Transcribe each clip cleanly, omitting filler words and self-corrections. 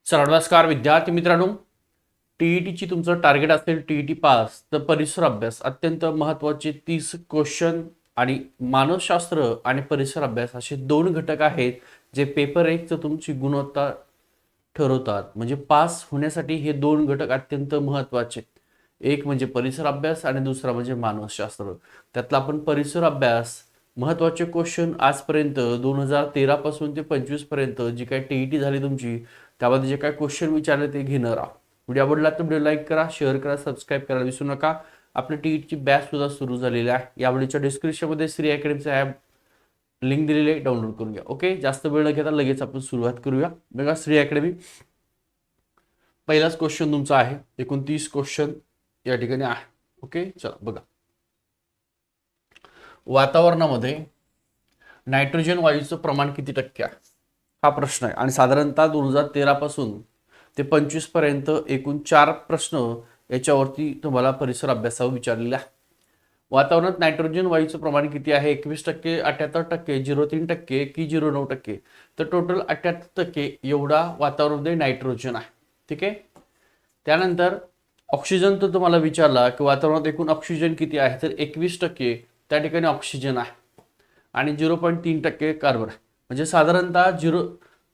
Sir नमस्कार विद्यार्थी मित्रांनो, टीईटीची तुमचं टार्गेट असेल टीईटी पास तर परिसर अभ्यास अत्यंत महत्त्वाचे 30 क्वेश्चन आणि मानवशास्त्र आणि परिसर अभ्यास असे दोन घटक आहेत जे पेपर 1 चं तुमची गुणवत्ता ठरवतात. म्हणजे पास होण्यासाठी हे दोन घटक अत्यंत महत्त्वाचे. एक म्हणजे परिसर अभ्यास आणि दुसरा म्हणजे मानवशास्त्र. त्यातला आपण परिसर अभ्यास महत्त्वाचे क्वेश्चन आजपर्यंत 2013 पासून ते 25 पर्यंत जी काही टीईटी झाली तुमची त्यामध्ये जे काही क्वेश्चन विचारले ते घेणार आहोत. व्हिडिओ आवडला तर व्हिडिओ लाईक करा, शेअर करा, सबस्क्राईब करायला विसरू नका. आपली टीईटीची बॅच सुद्धा सुरू झालेली आहे. या व्हिडिओच्या डिस्क्रिप्शनमध्ये श्री अकॅडमीचं ॲप लिंक दिलेली आहे, डाउनलोड करून घ्या. ओके, जास्त वेळ न घेता लगेच आपण सुरुवात करूया. बघा श्री अकॅडमी, पहिलाच क्वेश्चन तुमचा आहे. 29 क्वेश्चन या ठिकाणी आहे. ओके, चला बघा. वातावरणामध्ये नायट्रोजन वायूचं प्रमाण किती टक्के आहे हा प्रश्न आहे आणि साधारणतः 2013 पासून ते 25 पर्यंत एकूण 4 प्रश्न याच्यावरती तुम्हाला परिसर अभ्यासावर विचारलेले आहे. वातावरणात नायट्रोजन वायूचं प्रमाण किती आहे? 21%, 78%, 03% की 09%. तर टोटल 78% एवढा वातावरणामध्ये नायट्रोजन आहे. ठीक आहे. त्यानंतर ऑक्सिजन तर तुम्हाला विचारला की वातावरणात एकूण ऑक्सिजन किती आहे, तर 21% त्या ठिकाणी ऑक्सिजन आहे आणि 0.3% कार्बन आहे. म्हणजे साधारणतः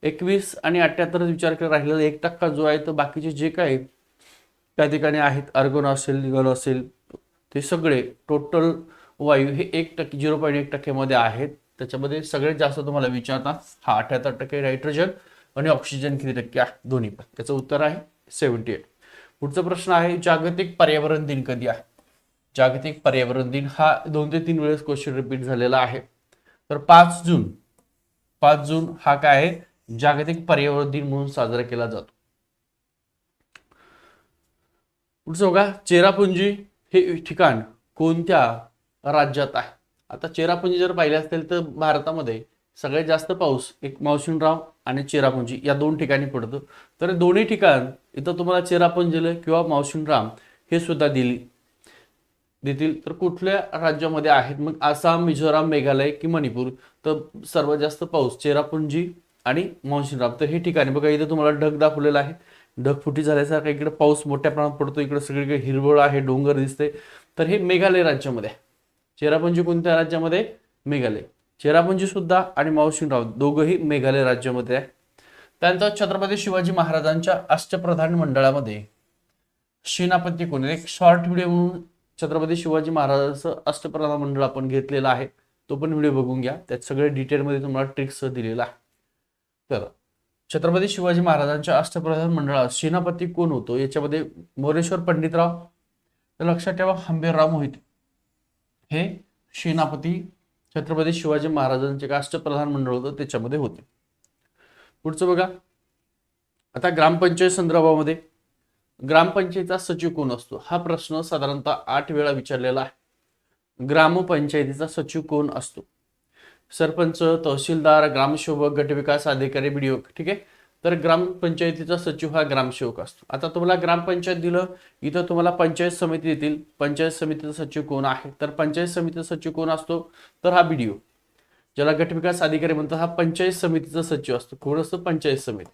21 आणि 78 विचार करत राहिलेला 1% जो आहे तर बाकीचे जे काही त्या ठिकाणी आहेत, आर्गॉन असेल, निगॉन असेल, ते सगळे टोटल वायू हे 1%, 0.1% मध्ये आहेत. त्याच्यामध्ये सगळ्यात जास्त तुम्हाला विचारतात हा 78% नायट्रोजन आणि ऑक्सिजन किती टक्के आहे, दोन्ही पण. त्याचं उत्तर आहे 78. पुढचा प्रश्न आहे जागतिक पर्यावरण दिन कधी आहे? जागतिक पर्यावरण दिन हा 2 ते 3 वेळेस क्वेश्चन रिपीट झालेला आहे. तर 5 जून, 5 जून हा काय आहे, जागतिक पर्यावरण दिन म्हणून साजरा केला जातो. पुढचं बघा, चेरापुंजी हे ठिकाण कोणत्या राज्यात आहे? आता चेरापुंजी जर पाहिले असेल तर भारतामध्ये सगळ्यात जास्त पाऊस एक मावशिनराव आणि चेरापुंजी या दोन ठिकाणी पडतो. तर दोन्ही ठिकाण इथं तुम्हाला चेरापुंजीला किंवा मावशिनराम हे सुद्धा देतील. तर कुठल्या राज्यामध्ये आहेत? मग आसाम, मिझोराम, मेघालय की मणिपूर? तर सर्वात जास्त पाऊस चेरापुंजी आणि मावशिनराम. तर हे ठिकाणी बघा, इथं तुम्हाला ढग दाखवलेला आहे, ढगफुटी झाल्यासारखा इकडे पाऊस मोठ्या प्रमाणात पडतो, इकडे सगळीकडे हिरवळ आहे, डोंगर दिसते. तर हे मेघालय राज्यामध्ये आहे. चेरापुंजी कोणत्या राज्यामध्ये? मेघालय. चेरापुंजी सुद्धा आणि मावशिनराव दोघंही मेघालय राज्यामध्ये आहे. त्यानंतर छत्रपती शिवाजी महाराजांच्या अष्टप्रधान मंडळामध्ये सेनापती कोण? एक शॉर्ट व्हिडिओ म्हणून छत्रपती शिवाजी महाराजांचं अष्टप्रधान मंडळ आपण घेतलेला आहे, तो पण व्हिडिओ बघून घ्या. त्यात सगळे डिटेलमध्ये तुम्हाला ट्रिक्स दिलेला आहे. तर छत्रपती शिवाजी महाराजांच्या अष्टप्रधान मंडळात सेनापती कोण होतो? याच्यामध्ये मोरेश्वर पंडितराव, तर लक्षात ठेवा हंबीरराव मोहिते हे सेनापती छत्रपती शिवाजी महाराजांचे अष्टप्रधान मंडळ होतं त्याच्यामध्ये होते. पुढचं बघा, आता ग्रामपंचायत संदर्भामध्ये ग्रामपंचायतीचा सचिव कोण असतो हा प्रश्न साधारणतः 8 वेळा विचारलेला आहे. ग्रामपंचायतीचा सचिव कोण असतो? सरपंच, तहसीलदार, ग्रामसेवक, गटविकास अधिकारी, बीडीओ. ठीक आहे. तर ग्रामपंचायतीचा सचिव हा ग्रामसेवक असतो. आता तुम्हाला ग्रामपंचायत दिलं, इथं तुम्हाला पंचायत समिती देतील. पंचायत समितीचा सचिव कोण आहे? तर पंचायत समितीचा सचिव कोण असतो? तर हा बीडीओ. ज्याला गटविकास अधिकारी म्हणतात हा पंचायत समितीचा सचिव असतो. कोण असतो? पंचायत समिती.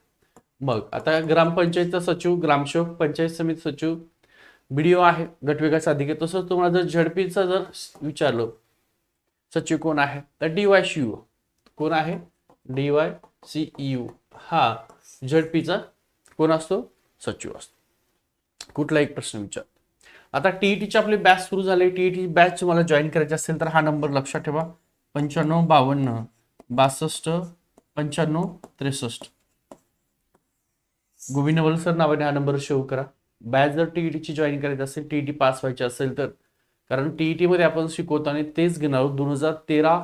मग आता ग्रामपंचायतचा सचिव ग्रामसेवक, पंचायत समिती सचिव बीडीओ आहे, गटविकास अधिकारी. तसंच तुम्हाला जर झडपीचा जर विचारलं सचिव कोण आहे, तर DYCU. कोण आहे? DYCU हा झडपीचा कोण असतो? सचिव असतो. कुठला एक प्रश्न विचार. आता टीईटीची आपली बॅच सुरू झाली. टीईटी बॅच तुम्हाला जॉईन करायची असेल तर हा नंबर लक्षात ठेवा, 9552 62 95 63. गोविंद नवल सर नावाने हा नंबर सेव्ह करा. बॅच जर टीईटीची जॉईन करायची असेल, टीईटी पास व्हायची असेल तर, कारण टीईटी मध्ये आपण शिकवताना तेच घेणार आहोत. 2013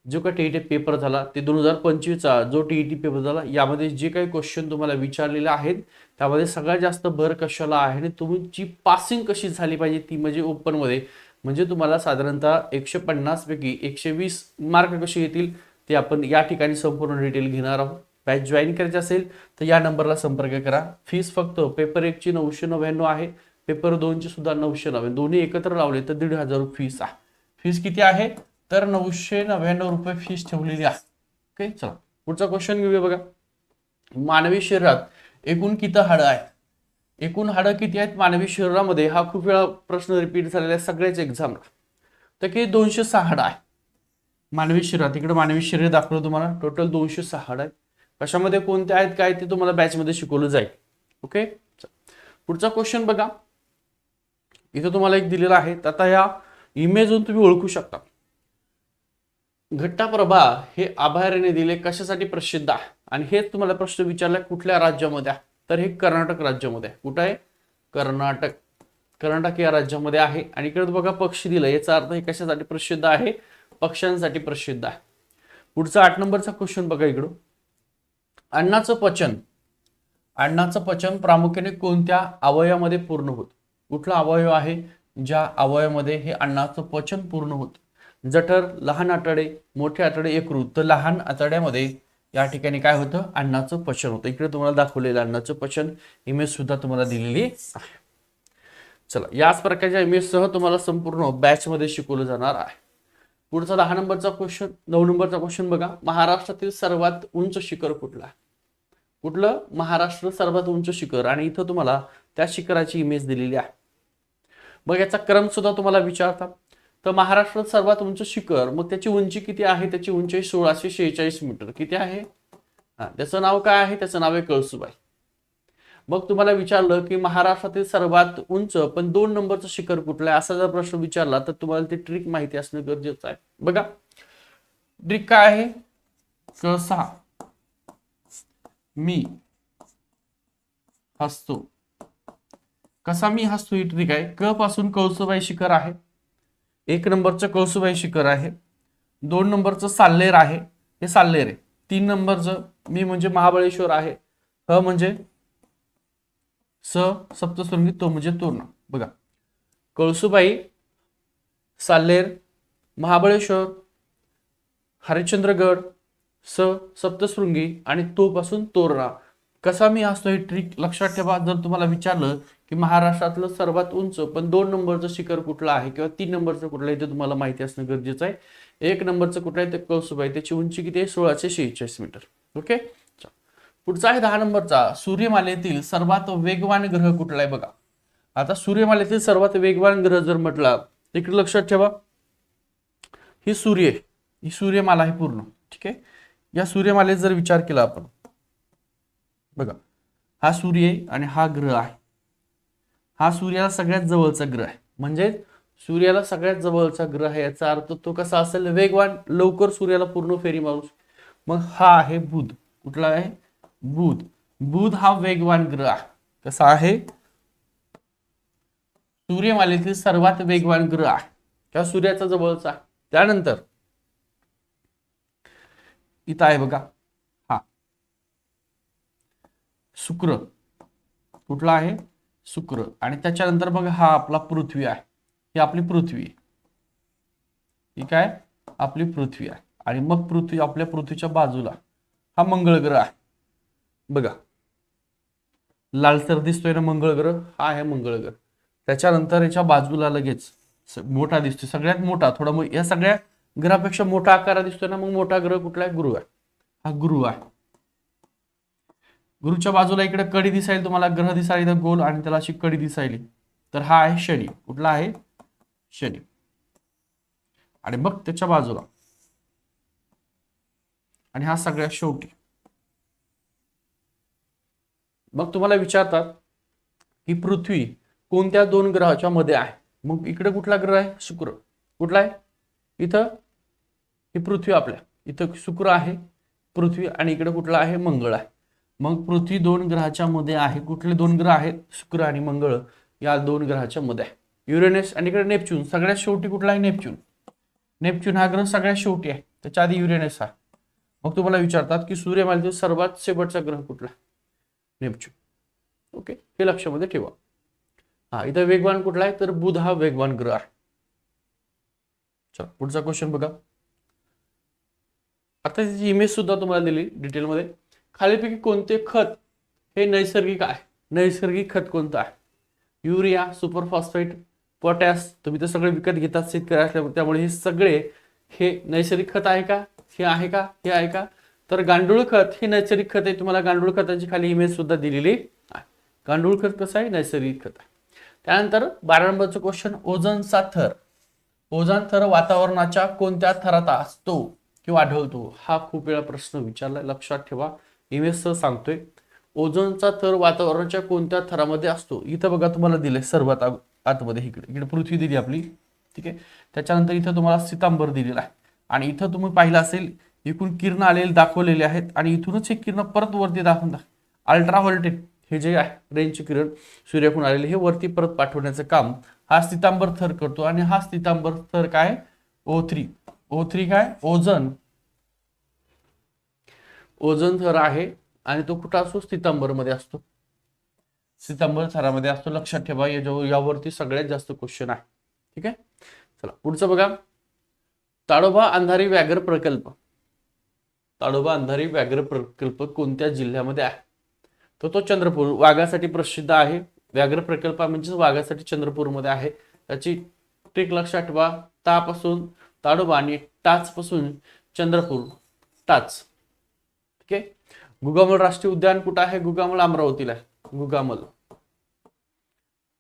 जो काही टीईटी पेपर झाला ते 2025चा जो टीईटी पेपर झाला यामध्ये जे काही क्वेश्चन तुम्हाला विचारलेले आहेत त्यामध्ये सगळ्यात जास्त भर कशाला आहे आणि तुमची पासिंग कशी झाली पाहिजे ती म्हणजे ओपन मध्ये. म्हणजे तुम्हाला साधारणतः 150 पैकी 120 मार्क कसे येतील ते आपण या ठिकाणी संपूर्ण डिटेल घेणार आहोत. बॅच जॉईन करायची असेल तर या नंबरला संपर्क करा. फीस फक्त पेपर 1 ची 999 आहे, पेपर 2 ची सुद्धा 999. दोन्ही एकत्र लावले तर 1500 फीस आहे. फीस किती आहे? तर 999 रुपये फीस ठेवलेली आहे. ओके, चला पुढचा क्वेश्चन घेऊया. बघा, मानवी शरीरात एकूण किती हाडं आहेत? एकूण हाडं किती आहेत मानवी शरीरामध्ये? हा खूप वेळा प्रश्न रिपीट झालेला आहे सगळ्याच एक्झामला. तर किती? 206 हाडं आहे मानवी शरीरात. इकडे मानवी शरीर दाखवलं तुम्हाला. टोटल 206 हाडं आहेत. कशामध्ये कोणते आहेत काय ते तुम्हाला बॅच मध्ये शिकवलं जाईल. ओके, पुढचा क्वेश्चन बघा. इथं तुम्हाला एक दिलेला आहे. आता या इमेजवरून तुम्ही ओळखू शकता. घट्टाप्रभा हे अभयारण्य दिले कशासाठी प्रसिद्ध आहे? आणि हेच तुम्हाला प्रश्न विचारलाय कुठल्या राज्यामध्ये आहे? तर हे कर्नाटक राज्यामध्ये आहे. कुठं आहे? कर्नाटक. कर्नाटक या राज्यामध्ये आहे. आणि इकडे बघा पक्षी दिलं, याचा अर्थ हे कशासाठी प्रसिद्ध आहे? पक्ष्यांसाठी प्रसिद्ध आहे. पुढचा 8 नंबरचा क्वेश्चन बघा इकडं. अन्नाचं पचन. अन्नाचं पचन प्रामुख्याने कोणत्या अवयवामध्ये पूर्ण होत? कुठला अवयव आहे ज्या अवयवामध्ये हे अन्नाचं पचन पूर्ण होत? जठर, लहान आतडे, मोठे आतडे, यकृत. तर लहान आतड्यामध्ये या ठिकाणी काय होतं? अन्नाचं पचन होतं. इकडे तुम्हाला दाखवलेलं अन्नाचं पचन इमेज सुद्धा तुम्हाला दिलेली आहे. चला, याच प्रकारच्या इमेज सह तुम्हाला संपूर्ण बॅच मध्ये शिकवलं जाणार आहे. पुढचा 10 नंबरचा क्वेश्चन, 9 नंबरचा क्वेश्चन बघा. महाराष्ट्रातील सर्वात उंच शिखर कुठलं आहे? कुठलं? महाराष्ट्र सर्वात उंच शिखर. आणि इथं तुम्हाला त्या शिखराची इमेज दिलेली आहे. मग याचा क्रम सुद्धा तुम्हाला विचारतात. तर महाराष्ट्रात सर्वात उंच शिखर, मग त्याची उंची किती आहे? त्याची उंची 1646 मीटर. किती आहे? त्याचं नाव काय आहे? त्याचं नाव आहे कळसुबाई. मग तुम्हाला विचारलं की महाराष्ट्रातील सर्वात उंच पण 2 नंबरचं शिखर कुठलं आहे, असा जर प्रश्न विचारला तर तुम्हाला ती ट्रिक माहिती असणं गरजेचं आहे. बघा ट्रिक काय आहे? कसा मी हसतो. कसा मी हसतो ही ट्रिक आहे. क पासून कळसुबाई शिखर आहे. 1 नंबरचं कळसुबाई शिखर आहे. 2 नंबरचं साल्लेर आहे, हे साल्लेर आहे. 3 नंबरचं मी म्हणजे महाबळेश्वर आहे. ह म्हणजे स सप्तशृंगी, तो म्हणजे तोरणा. बघा कळसुबाई, साल्लेर, महाबळेश्वर, हरिश्चंद्रगड, स सप्तशृंगी आणि तो पासून तोरणा. कसा मी हसतो ही ट्रिक लक्षात ठेवा. जर तुम्हाला विचारलं की महाराष्ट्रातलं सर्वात उंच पण 2 नंबरचं शिखर कुठलं आहे किंवा 3 नंबरचं कुठलं आहे ते तुम्हाला माहिती असणं गरजेचं आहे. 1 नंबरचं कुठलं आहे ते कळसुबाई, त्याची उंची किती आहे? 1646 मीटर. ओके, पुढचा आहे 10 नंबरचा. सूर्यमालेतील सर्वात वेगवान ग्रह कुठला आहे? बघा आता सूर्यमालेतील सर्वात वेगवान ग्रह जर म्हटला इकडे लक्षात ठेवा, ही सूर्य, ही सूर्यमाला आहे पूर्ण. ठीक आहे, या सूर्यमालेत जर विचार केला आपण, बघा हा सूर्य आणि हा ग्रह आहे. हा सूर्याला सगळ्यात जवळचा ग्रह आहे. म्हणजे सूर्याला सगळ्यात जवळचा ग्रह आहे, याचा अर्थ तो कसा असेल? वेगवान, लवकर सूर्याला पूर्ण फेरी मारू. मग हा आहे बुध. कुठला आहे? बुध. बुध हा वेगवान ग्रह आहे. कसा आहे? सूर्यमालेतील सर्वात वेगवान ग्रह आहे किंवा सूर्याचा जवळचा. त्यानंतर इथं आहे बघा हा शुक्र. कुठला आहे? शुक्र. आणि त्याच्यानंतर बघा हा आपला पृथ्वी आहे. ही आपली पृथ्वी. ठीक आहे, आपली पृथ्वी आहे. आणि मग पृथ्वी, आपल्या पृथ्वीच्या बाजूला हा मंगळ ग्रह आहे. बघा लालसर दिसतोय ना मंगळ ग्रह, हा आहे मंगळ ग्रह. त्याच्यानंतर याच्या बाजूला लगेच मोठा दिसतोय, सगळ्यात मोठा, थोडा या सगळ्या ग्रहापेक्षा मोठा आकार दिसतोय ना, मग मोठा ग्रह कुठला आहे? गुरु आहे. हा गुरु आहे. गुरुच्या बाजूला इकडे कडी दिसायली तुम्हाला, ग्रह दिसायला गोल आणि त्याला अशी कडी दिसायली, तर हा आहे शनी. कुठला आहे? शनी. आणि मग त्याच्या बाजूला आणि हा सगळ्यात शेवटी. मग तुम्हाला विचारतात की पृथ्वी कोणत्या 2 ग्रहाच्या मध्ये आहे? मग इकडे कुठला ग्रह आहे? शुक्र. कुठला आहे? इथं ही पृथ्वी, आपल्या इथं शुक्र आहे, पृथ्वी, आणि इकडे कुठला आहे? मंगळ आहे. मग पृथ्वी 2 ग्रहाच्या मध्ये आहे. कुठले 2 ग्रह आहेत? शुक्र आणि मंगळ या 2 ग्रहाच्या मध्ये आहे. युरेनस आणि इकडे नेपच्यून. सगळ्यात शेवटी कुठला आहे? नेपच्यून. नेपच्यून हा ग्रह सगळ्यात शेवटी आहे, त्याच्या आधी युरेनस आहे. मग तुम्हाला विचारतात की सूर्यमालेतील सर्वात शेवटचा ग्रह कुठला? नेपच्यून. ओके, हे लक्षामध्ये ठेवा. हा इथं वेगवान कुठला आहे? तर बुध हा वेगवान ग्रह आहे. चला पुढचा क्वेश्चन बघा. आता त्याची इमेज सुद्धा तुम्हाला दिली डिटेलमध्ये. खालीपैकी कोणते खत हे नैसर्गिक आहे? नैसर्गिक खत कोणतं आहे? Urea, super phosphate, potash. तुम्ही तर सगळे विकत घेतात शेतकरी असल्यामुळे, त्यामुळे हे सगळे हे नैसर्गिक खत आहे का? हे आहे का? हे आहे का? तर गांडूळ खत हे नैसर्गिक खत आहे. तुम्हाला गांडूळ खताची खाली इमेज सुद्धा दिलेली आहे. गांडूळ खत कसं आहे? नैसर्गिक खत आहे. त्यानंतर 12 नंबरचं क्वेश्चन, ओझोनचा थर. ओझोन थर वातावरणाच्या कोणत्या थरात असतो किंवा आढळतो? हा खूप वेळा प्रश्न विचारलाय, लक्षात ठेवा. इमेज सह सांगतोय. ओझोनचा थर वातावरणाच्या कोणत्या थरामध्ये असतो? इथं बघा तुम्हाला दिलंय सर्वात आतमध्ये, इकडे पृथ्वी दिली आपली, ठीक आहे. त्याच्यानंतर इथं तुम्हाला सितांबर दिलेला आहे आणि इथं तुम्ही पाहिलं असेल एकूण किरण आलेले दाखवलेले आहेत आणि इथूनच हे किरण परत वरती दाखवून अल्ट्रा व्हायोलेट हे जे आहे रेंजचे किरण सूर्याकडून आलेले हे वरती परत पाठवण्याचं काम हा सितांबर थर करतो. आणि हा सितांबर थर काय? O3. O3 काय? ओझोन थर आहे आणि तो कुठं असतो? सितांबर मध्ये असतो. सितांबर थरामध्ये असतो, लक्षात ठेवा. यावरती सगळ्यात जास्त क्वेश्चन आहे, ठीक आहे. चला पुढचं बघा, ताडोबा अंधारी व्याघ्र प्रकल्प. ताडोबा अंधारी व्याघ्र प्रकल्प कोणत्या जिल्ह्यामध्ये आहे? तर तो चंद्रपूर, वाघासाठी प्रसिद्ध आहे. व्याघ्र प्रकल्प म्हणजे वाघासाठी चंद्रपूरमध्ये आहे. त्याची ट्रिक लक्षात ठेवा, तापासून ताडोबा आणि टाच पासून चंद्रपूर, टाच, ठीक आहे. गुगामल राष्ट्रीय उद्यान कुठं आहे? गुगामल अमरावतीला आहे. गुगामल.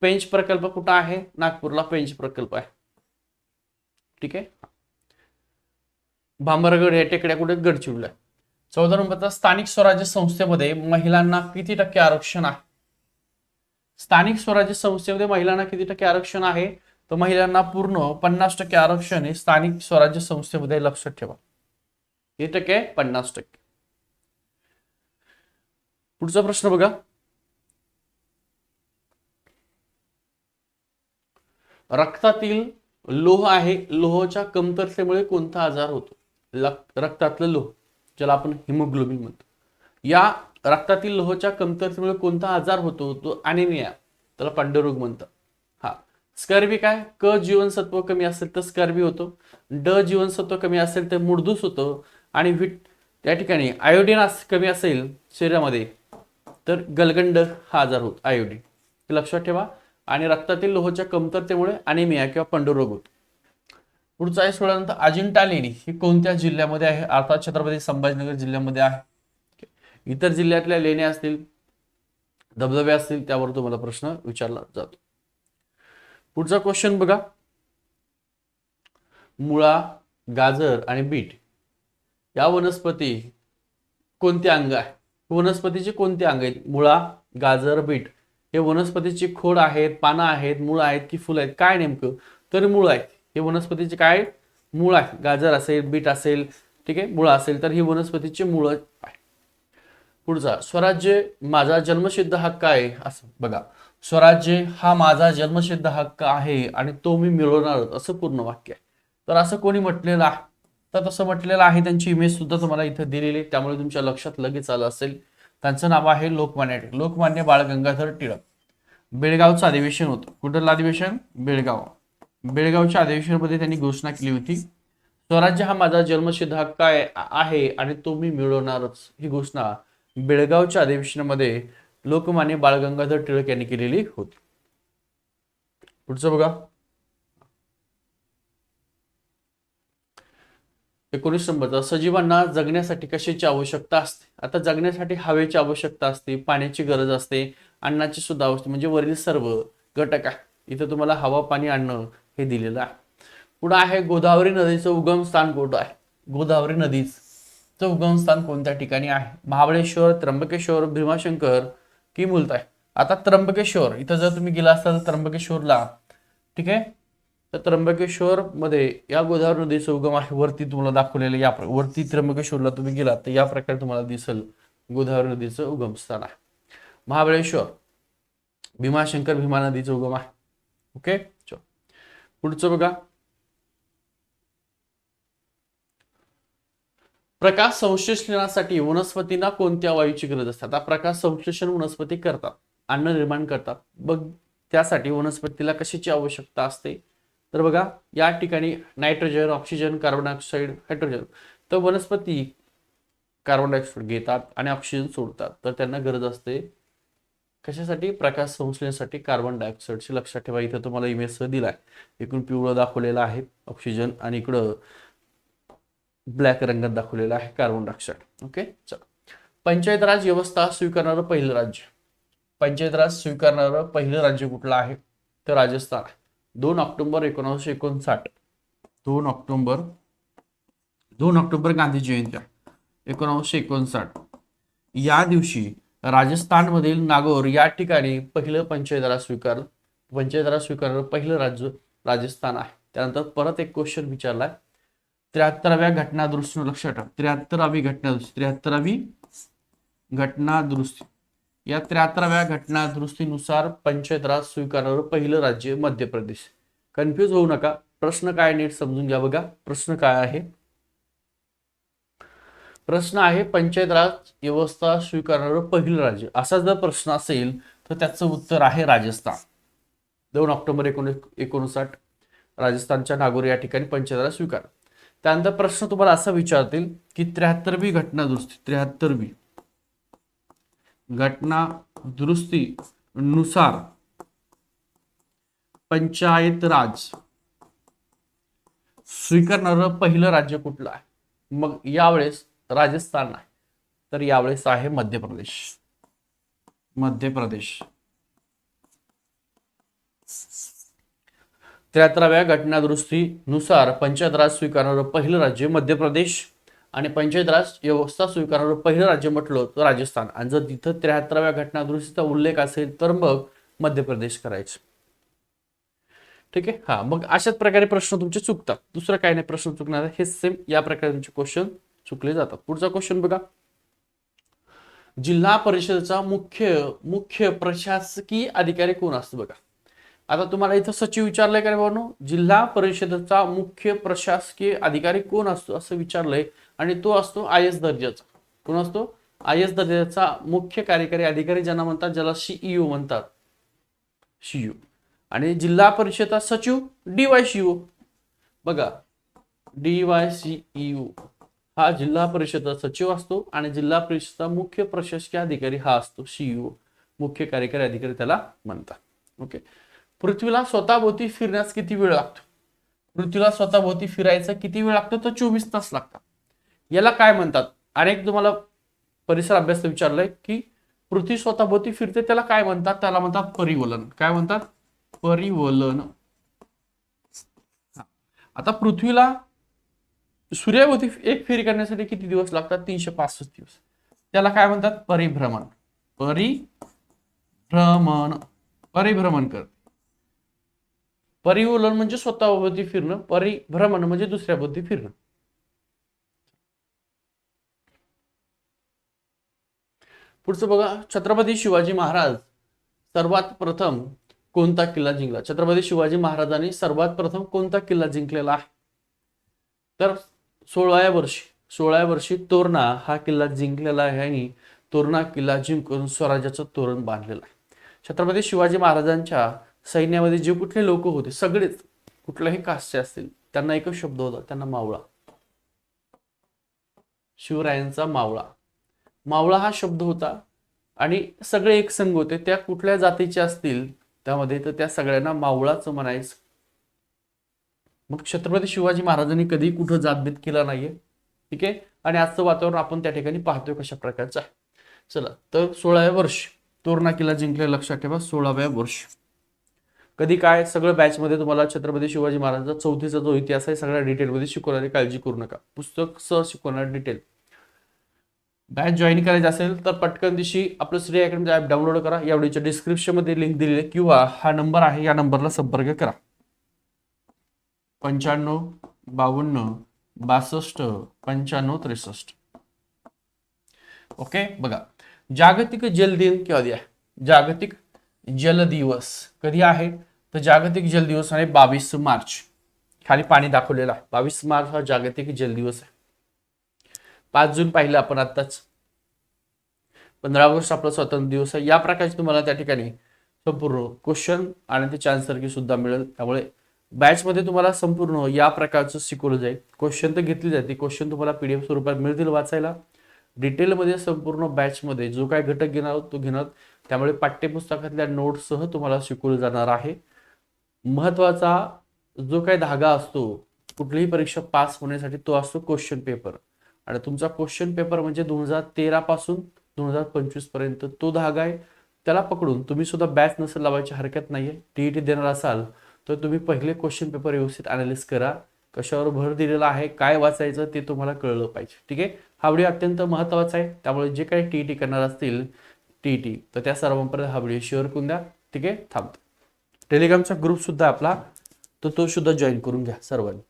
पेंच प्रकल्प कुठं आहे? नागपूरला पेंच प्रकल्प आहे, ठीक आहे. भांबरगड हे टेकड्या कुठे? गडचिरोलीला. 14 नंबरचा, स्थानिक स्वराज्य संस्थेमध्ये महिलांना किती टक्के आरक्षण आहे? स्थानिक स्वराज्य संस्थेमध्ये महिलांना किती टक्के आरक्षण आहे? तर महिलांना पूर्ण 50% आरक्षण आहे स्थानिक स्वराज्य संस्थेमध्ये, लक्षात ठेवा. किती टक्के? 50%. पुढचा प्रश्न बघा, रक्तातील लोह आहे, लोहाच्या कमतरतेमुळे कोणता आजार होतो? रक्तातलं लोह ज्याला आपण हिमोग्लोबिन म्हणतो, या रक्तातील लोहाच्या कमतरतेमुळे कोणता आजार होतो? तो अॅनिमिया, त्याला पांडुरोग म्हणतात. हा. स्कर्वी काय? क जीवनसत्व कमी असेल तर स्कर्वी होतो. ड जीवनसत्व कमी असेल तर मुडदूस होतो. आणि त्या ठिकाणी आयोडीन कमी असेल शरीरामध्ये तर गलगंड हा आजार होतो, आयोडीन, लक्षात ठेवा. आणि रक्तातील लोहाच्या कमतरतेमुळे अॅनिमिया किंवा पांडुरोग होतो. पुढचा आहे 16 नंतर, अजिंठा लेणी ही कोणत्या जिल्ह्यामध्ये आहे? अर्थात छत्रपती संभाजीनगर जिल्ह्यामध्ये आहे. इतर जिल्ह्यातल्या लेण्या असतील, धबधबे असतील, त्यावर तुम्हाला प्रश्न विचारला जातो. पुढचा क्वेश्चन बघा, मुळा, गाजर आणि बीट या वनस्पती कोणते अंग आहे? वनस्पतीचे कोणते अंग आहेत? मुळा, गाजर, बीट हे वनस्पतीची खोड आहेत, पानं आहेत, मूळ आहेत की फुलं आहेत? काय नेमकं? तर मूळ आहेत. हे वनस्पतीचे काय? मूळ आहे. गाजर असेल, बीट असेल, ठीक आहे, मुळा असेल तर ही वनस्पतीचे मूळ आहे. पुढचा, स्वराज्य माझा जन्मसिद्ध हक्क आहे. असं बघा, स्वराज्य हा माझा जन्मसिद्ध हक्क आहे आणि तो मी मिळवणारच, असं पूर्ण वाक्य आहे. तर असं कोणी म्हटलेलं आहे? तर तसं म्हटलेलं आहे, त्यांची इमेज सुद्धा तुम्हाला इथं दिलेली आहे, त्यामुळे तुमच्या लक्षात लगेच आलं असेल. त्यांचं नाव आहे लोकमान्य टिळक, लोकमान्य बाळ गंगाधर टिळक. बेळगावचं अधिवेशन होतं. कुठलं अधिवेशन? बेळगाव. बेळगावच्या अधिवेशनामध्ये त्यांनी घोषणा केली होती, स्वराज्य हा माझा जन्मसिद्ध हक्क आहे आणि तो मी मिळवणारच. ही घोषणा बेळगावच्या अधिवेशनामध्ये लोकमान्य बाळ गंगाधर टिळक यांनी केलेली होती. पुढचं बघा, 19 नंबरचा, सजीवांना जगण्यासाठी कशाची आवश्यकता असते? आता जगण्यासाठी हवेची आवश्यकता असते, पाण्याची गरज असते, अन्नाची सुद्धा आवश्यकता, म्हणजे वरील सर्व घटक आहे. इथं तुम्हाला हवा, पाणी, अन्न हे दिलेलं आहे. पुढे आहे गोदावरी नदीचं उगम स्थान कुठं आहे? गोदावरी नदीचं उगम स्थान कोणत्या ठिकाणी आहे? महाबळेश्वर, त्र्यंबकेश्वर, भीमाशंकर की मुलताई? आता त्र्यंबकेश्वर, इथं जर तुम्ही गेला असाल तर त्र्यंबकेश्वरला, ठीक आहे, तर त्र्यंबकेश्वर मध्ये या गोदावरी नदीचा उगम आहे. वरती तुम्हाला दाखवलेलं, या वरती त्र्यंबकेश्वरला तुम्ही गेलात तर या प्रकारे तुम्हाला दिसेल गोदावरी नदीचं उगम स्थान आहे. महाबळेश्वर, भीमाशंकर, भीमा नदीचं उगम आहे. ओके, पुढचं बघा, प्रकाश संश्लेषणासाठी वनस्पतींना कोणत्या वायूची गरज असते? आता प्रकाश संश्लेषण वनस्पती करतात, अन्न निर्माण करतात, बघ त्यासाठी वनस्पतीला कशाची आवश्यकता असते? तर बघा, या ठिकाणी nitrogen, oxygen, carbon dioxide, hydrogen. तर वनस्पती कार्बन डायऑक्साईड घेतात आणि ऑक्सिजन सोडतात, तर त्यांना गरज असते कशासाठी? प्रकाश संश्लेषणासाठी कार्बन डायऑक्साईडची. लक्षात ठेवा, इथं तुम्हाला इमेज दिलाय, एकूण पिवळं दाखवलेलं आहे ऑक्सिजन आणि इकडं ब्लॅक रंगात दाखवलेला आहे कार्बन डायऑक्साईड. ओके, चला. पंचायत राज व्यवस्था स्वीकारणारं पहिलं राज्य, पंचायत राज स्वीकारणारं पहिलं राज्य कुठलं आहे? तर राजस्थान आहे. 2 ऑक्टोबर 1959. 2 ऑक्टोबर 2 ऑक्टोबर गांधी जयंती 1959. या दिवशी राजस्थानमधील नागौर या ठिकाणी पहिलं पंचायत राज स्वीकारलं पहिलं राज्य राजस्थान आहे. त्यानंतर परत एक क्वेश्चन विचारलाय, 73व्या घटना दुरुस्ती लक्षात ठेवा. 73वी घटना दुरुस्ती, या 73व्या घटना दुरुस्तीनुसार पंचायत राज स्वीकारणारं पहिलं राज्य मध्य प्रदेश. कन्फ्यूज होऊ नका, प्रश्न काय नीट समजून घ्या. बघा प्रश्न काय आहे, प्रश्न आहे पंचायत राज व्यवस्था स्वीकारणारं पहिलं राज्य. असा जर प्रश्न असेल तर त्याचं उत्तर आहे राजस्थान. 2 ऑक्टोबर 1959 राजस्थानच्या नागौर या ठिकाणी पंचायत राज स्वीकार. त्यानंतर प्रश्न तुम्हाला असा विचारतील की 73वी घटना दुरुस्ती, 73वी घटना दुरुस्ती नुसार पंचायत राज स्वीकारणारं पहिलं राज्य कुठलं आहे? मग यावेळेस राजस्थान आहे, तर यावेळेस आहे मध्य प्रदेश. मध्य प्रदेश. 73व्या घटना दुरुस्तीनुसार पंचायत राज स्वीकारणारं पहिलं राज्य मध्य प्रदेश आणि पंचायत राज व्यवस्था स्वीकारणारं पहिलं राज्य म्हटलं तर राजस्थान. आणि जर तिथं 73व्या घटना दुरुस्तीचा उल्लेख असेल तर मग मध्य प्रदेश करायचं. ठीक आहे. हा, मग अशाच प्रकारे प्रश्न तुमचे चुकतात, दुसरं काही नाही प्रश्न चुकणार. हे सेम या प्रकारे तुमचे क्वेश्चन चुकले जातात. पुढचा क्वेश्चन बघा, जिल्हा परिषदेचा मुख्य प्रशासकीय अधिकारी कोण असतो? बघा आता तुम्हाला इथं सचिव विचारलंय का रे भावनो, जिल्हा परिषदेचा मुख्य प्रशासकीय अधिकारी कोण असतो असं विचारलंय, आणि तो असतो IS दर्जाचा. कोण असतो? IS दर्जाचा मुख्य कार्यकारी अधिकारी ज्यांना म्हणतात, ज्याला CEO म्हणतात, CEO. आणि जिल्हा परिषद सचिव DYCO. बघा DYCO हा जिल्हा परिषद सचिव असतो आणि जिल्हा परिषदेचा मुख्य प्रशासकीय अधिकारी हा असतो CEO, मुख्य कार्यकारी अधिकारी त्याला म्हणतात. ओके. पृथ्वीला स्वतःभोवती फिरण्यास किती वेळ लागतो? पृथ्वीला स्वतःभोवती फिरायचा किती वेळ लागतो? तर 24 तास लागतात. याला काय म्हणतात? अनेक तुम्हाला परिसर अभ्यास विचारलाय की पृथ्वी स्वतःभोवती फिरते त्याला काय म्हणतात? त्याला म्हणतात परिवलन. काय म्हणतात? परिवलन. आता पृथ्वीला सूर्याभोवती एक फेरी करण्यासाठी किती दिवस लागतात? 365 दिवस. त्याला काय म्हणतात? परिभ्रमण. परिभ्रमण करते. परिवलन म्हणजे स्वतःभोवती फिरणं, परिभ्रमण म्हणजे दुसऱ्याभोवती फिरणं. पुढचं बघा, छत्रपती शिवाजी महाराज सर्वात प्रथम कोणता किल्ला जिंकला? छत्रपती शिवाजी महाराजांनी सर्वात प्रथम कोणता किल्ला जिंकलेला आहे? तर 16व्या वर्षी तोरणा हा किल्ला जिंकलेला आहे आणि तोरणा किल्ला जिंकून स्वराज्याचं तोरण बांधलेलं आहे. छत्रपती शिवाजी महाराजांच्या सैन्यामध्ये जे कुठले लोक होते सगळेच कुठल्याही कास्टचे असतील त्यांना एकच शब्द होता, त्यांना मावळा. शिवरायांचा मावळा. मावळा हा शब्द होता आणि सगळे एक संघ होते, त्या कुठल्या जातीचे असतील त्यामध्ये तर त्या सगळ्यांना मावळाच म्हणायचं. मग छत्रपती शिवाजी महाराजांनी कधी कुठं जातभेद केला नाहीये. ठीक आहे. आणि आजचं वातावरण आपण त्या ठिकाणी पाहतोय कशा प्रकारचं आहे. चला, तर 16व्या वर्षी तोरणा किल्ला जिंकले, लक्षात ठेवा. 16व्या वर्षी कधी काय सगळं बॅच मध्ये तुम्हाला छत्रपती शिवाजी महाराजांचा चौथीचा जो इतिहास आहे सगळ्या डिटेलमध्ये शिकवणारी, काळजी करू नका. पुस्तक सह शिकवणार डिटेल. बॅच जॉईन करायचं असेल तर पटकन दिवशी आपलं श्री अकॅडमी ॲप डाउनलोड करा. या व्हिडिओच्या डिस्क्रिप्शन मध्ये लिंक दिलेली आहे किंवा हा नंबर आहे, या नंबरला संपर्क करा. 95 52 62 95 63. ओके. बघा, जागतिक जल दिन कधी आहे? जागतिक जल दिवस कधी आहे? तर जागतिक जल दिवस आहे 22 मार्च. खाली पाणी दाखवलेलं आहे. 22 मार्च हा जागतिक जल दिवस आहे. 5 जून पाहिलं आपण आत्ताच. 15 ऑगस्ट आपला स्वातंत्र्य दिवस आहे. या प्रकारचे तुम्हाला त्या ठिकाणी संपूर्ण क्वेश्चन आणि त्याचे आन्सर की सुद्धा मिळेल. त्यामुळे बॅच मध्ये तुम्हाला संपूर्ण या प्रकारचं शिकवलं जाईल. क्वेश्चन तर घेतली जाते, क्वेश्चन तुम्हाला PDF स्वरूपात मिळतील वाचायला. डिटेलमध्ये संपूर्ण बॅच मध्ये जो काय घटक घेणार आहोत तो घेणार. त्यामुळे पाठ्यपुस्तकातल्या नोट्ससह तुम्हाला शिकवलं जाणार आहे. महत्वाचा जो काही धागा असतो कुठलीही परीक्षा पास होण्यासाठी तो असतो क्वेश्चन पेपर. आणि तुमचा क्वेश्चन पेपर म्हणजे 2013 पासून 2025 पर्यंत तो धागा आहे. त्याला पकडून तुम्ही सुद्धा बॅच नसेल लावायची हरकत नाहीये. टीईटी देणार असाल तर तुम्ही पहिले क्वेश्चन पेपर व्यवस्थित अनालिसिस करा. कशावर भर दिलेला आहे, काय वाचायचं ते तुम्हाला कळलं पाहिजे. ठीक आहे. हा व्हिडिओ अत्यंत महत्त्वाचा आहे. त्यामुळे जे काही टीईटी करणार असतील टीईटी तर त्या सर्वांपर्यंत हा व्हिडिओ शेअर करून द्या. ठीक आहे. थांबतो. टेलिग्रामचा ग्रुप सुद्धा आपला तो सुद्धा जॉईन करून घ्या सर्वांनी.